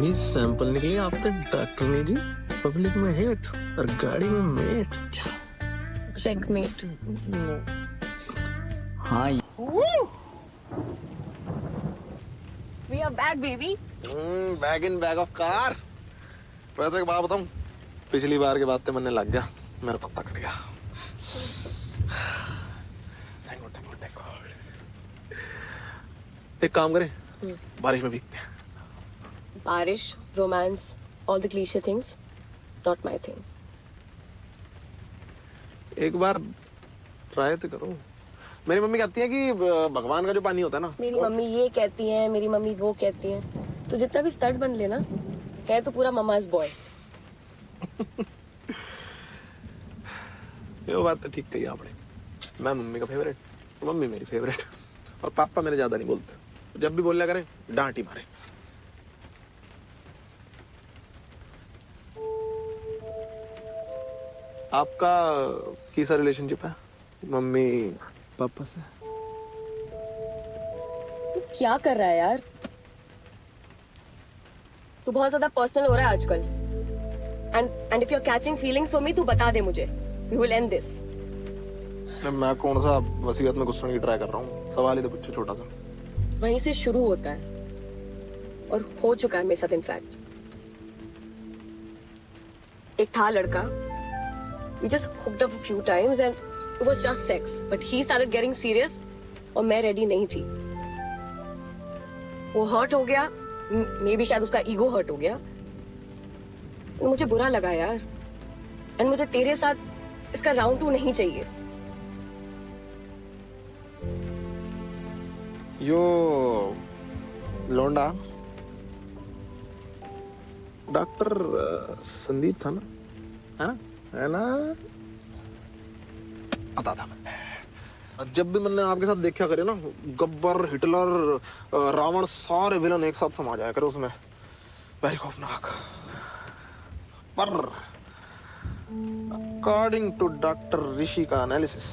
Mummy sample निकली आप तो डॉक्टर ने जी पब्लिक में हेट और गाड़ी में मेट चेकमेट। हाँ We are back, baby. Bag in bag of car. वैसे एक बात बताऊं, पिछली बार के बाद तो मन लग गया, मेरा पत्ता कट गया। Thank God, thank God, thank God। एक काम करें, बारिश में भीगते हैं। बारिश, romance, all the cliche things, not my thing. एक बार ट्राई तो करो। मेरी मम्मी कहती है कि भगवान का जो पानी होता है ना, मेरी मम्मी ये कहती है, मेरी मम्मी वो कहती है। तो जितना भी स्टड बन लेना, है तो पूरा ममाज बॉय। ये बात तो ठीक कही आपने। मैं मम्मी का फेवरेट, मम्मी मेरी फेवरेट, और पापा मेरे ज्यादा नहीं बोलते। जब भी बोलने करें डांट ही मारे। आपका कैसा रिलेशनशिप है मम्मी पापा से? क्या कर रहा है यार? तू बहुत ज्यादा पर्सनल हो रहा है आजकल। And if you're catching feelings for me, तू बता दे मुझे। We will end this. मैं कौन सा वसीयत में घुसने की ट्राई कर रहा हूँ? सवाल ही तो पूछो छोटा सा। वहीं से शुरू होता है और हो चुका है मेरे साथ इनफैक्ट। एक था लड़का, we just hooked up a few times and it was just sex, but he started getting serious और मैं रेडी नहीं थी। वो हर्ट हो गया, मे बी शायद उसका ईगो हर्ट हो गया। मुझे बुरा लगा यार, एंड मुझे तेरे साथ इसका राउंड 2 नहीं चाहिए। यो लोंडा डॉक्टर संदीप था ना, है ना? पता था। जब भी मैंने आपके साथ देखा करे ना, गब्बर, हिटलर, रावण, सारे विलन एक साथ समा जाया करे उसमें। वेरी खौफनाक। पर अकॉर्डिंग टू डॉक्टर ऋषि का एनालिसिस,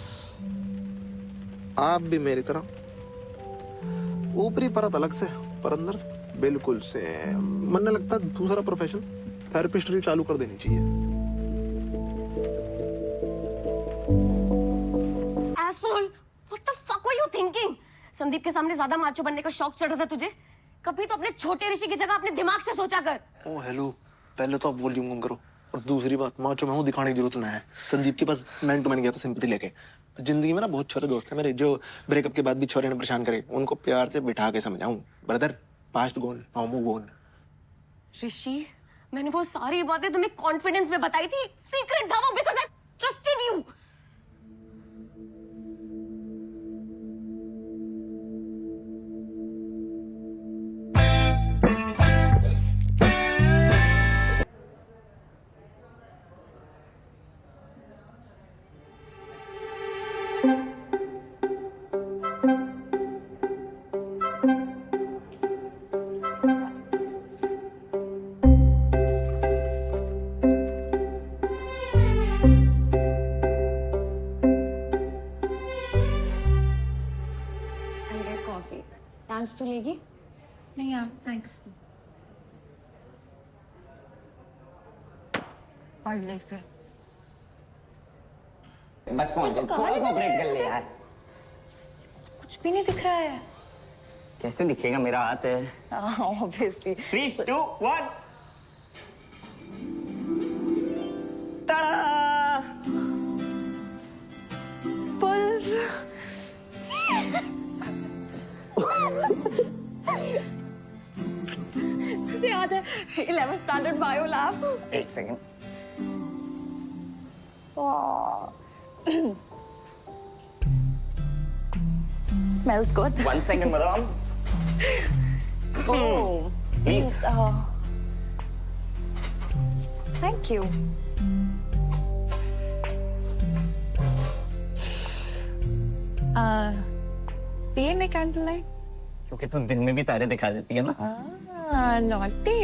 आप भी मेरी तरह ऊपरी परत अलग से पर अंदर से बिल्कुल से। मन लगता है दूसरा प्रोफेशन थेरेपिस्ट्री चालू कर देनी चाहिए। What the fuck were you thinking? Sandeep के सामने ज्यादा माचो बनने का शौक चढ़ा था तुझे? कभी तो अपने छोटे ऋषि की जगह अपने दिमाग से सोचा कर। ओ हेलो, पहले तो आप वॉल्यूम कम करो, और दूसरी बात माचो मैं हूँ दिखाने की जरूरत नहीं है। संदीप के पास मैन टू मैन गया था सिंपैथी लेके। जिंदगी में ना बहुत छोटे दोस्त हैं मेरे, जो ब्रेकअप के बाद भी छोरे ने परेशान करे, उनको प्यार से बिठा के समझाऊं, brother past gone now move on. Rishi, मैंने वो सारी बातें तुम्हें कॉन्फिडेंस में बताई थी। सीक्रेट था वो, बिकॉज़ आई ट्रस्टेड यू। सांस तो लेगी? नहीं यार, थैंक्स। पढ़ ले इसे। बस पहुंच गए, थोड़ा सा ऑपरेट कर ले यार। कुछ भी नहीं दिख रहा है। कैसे दिखेगा, मेरा हाथ है। ऑब्वियसली। 3, 2, 1 ताड़ा। पल्स। तुझे याद है 11th स्टैंडर्ड बायो लैब? एक second. Smells good. 1 second madam. Oh, Please. Thank you. पिए में कैंडल लाइट? क्योंकि तुम दिन में भी तारे दिखा देती है ना। Naughty.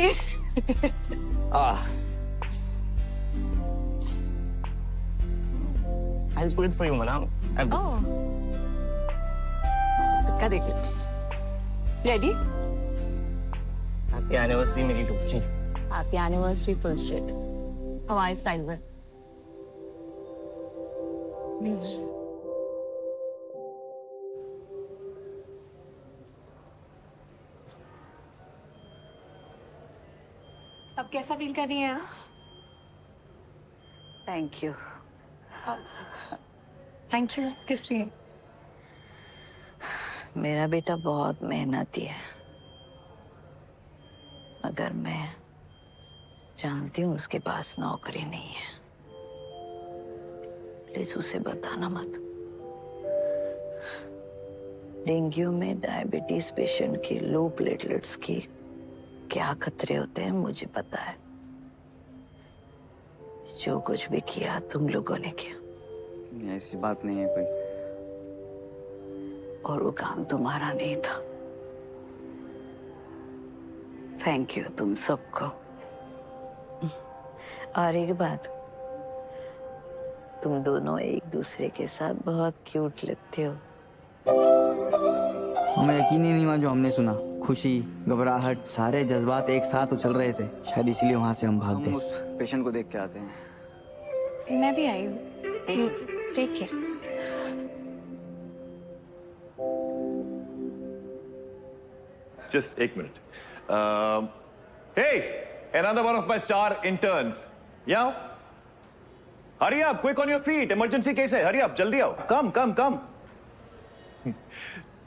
I'll put it for you, madam. Have this. का देख ले। Ready? हैप्पी एनिवर्सरी मेरी टुच्ची। Happy anniversary bullshit. हमारी स्टाइल में। अब कैसा फील कर रही हैं आप? Thank you. थैंक यू किस लिए? मेरा बेटा बहुत मेहनती है, मगर मैं जानती हूँ उसके पास नौकरी नहीं है। प्लीज उसे बताना मत। डेंगू में डायबिटीज पेशेंट की लो प्लेटलेट्स की क्या खतरे होते हैं मुझे पता है। जो कुछ भी किया तुम लोगों ने किया, ऐसी बात नहीं है कोई। और वो काम तुम्हारा नहीं था। थैंक यू तुम सबको। और एक बात, तुम दोनों एक दूसरे के साथ बहुत क्यूट लगते हो। हमें यकीन ही नहीं हुआ जो हमने सुना। खुशी, घबराहट, सारे जज्बात एक साथ उछल रहे थे। शायद इसलिए वहां से हम भाग गए। हम उस पेशेंट को देख के आते हैं। मैं भी आई हूँ। Take care. Just एक minute. Hey, another one of my star interns. Yeah. Hurry up, quick on your feet. Emergency case है. Hurry up, जल्दी आओ. Come, come, come.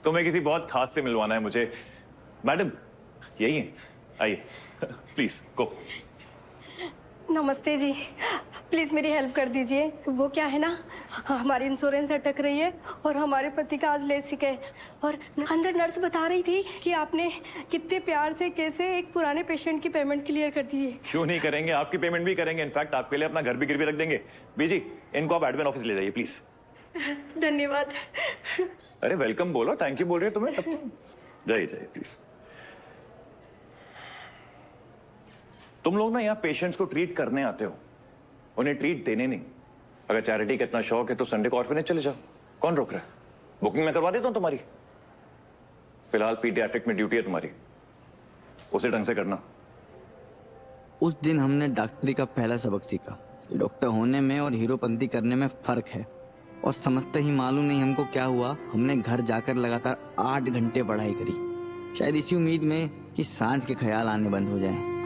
तुम्हें किसी बहुत खास से मिलवाना है मुझे. मैडम, यही है. आइए. Please, go. नमस्ते जी, प्लीज़ मेरी हेल्प कर दीजिए। वो क्या है ना, हमारी इंश्योरेंस अटक रही है और हमारे पति का आज लेसिक है। और अंदर नर्स बता रही थी कि आपने कितने प्यार से कैसे एक पुराने पेशेंट की पेमेंट क्लियर कर दी है। क्यों नहीं करेंगे, आपकी पेमेंट भी करेंगे। इनफैक्ट आपके लिए अपना घर भी गिरवी रख देंगे। बीजी, इनको आप एडमिन ऑफिस ले जाइए प्लीज। धन्यवाद। अरे वेलकम बोलो, थैंक यू बोल रहे हो तुम्हें। जाइए जाइए प्लीज। तुम लोग ना यहाँ पेशेंट्स को ट्रीट करने आते हो, उन्हें ट्रीट देने नहीं। अगर चैरिटी का इतना शौक है तो संडे को ऑर्फनेज चले जाओ। कौन रोक रहा है? बुकिंग मैं करवा देता हूँ तुम्हारी। फिलहाल पीडियाट्रिक में ड्यूटी है तुम्हारी, उसे ढंग से करना। उस दिन हमने डॉक्टरी का पहला सबक सीखा। डॉक्टर होने में और हीरोपंती करने में फर्क है। और समझते ही मालूम नहीं हमको क्या हुआ, हमने घर जाकर लगातार 8 घंटे पढ़ाई करी। शायद इसी उम्मीद में कि सांझ के ख्याल आने बंद हो जाएं।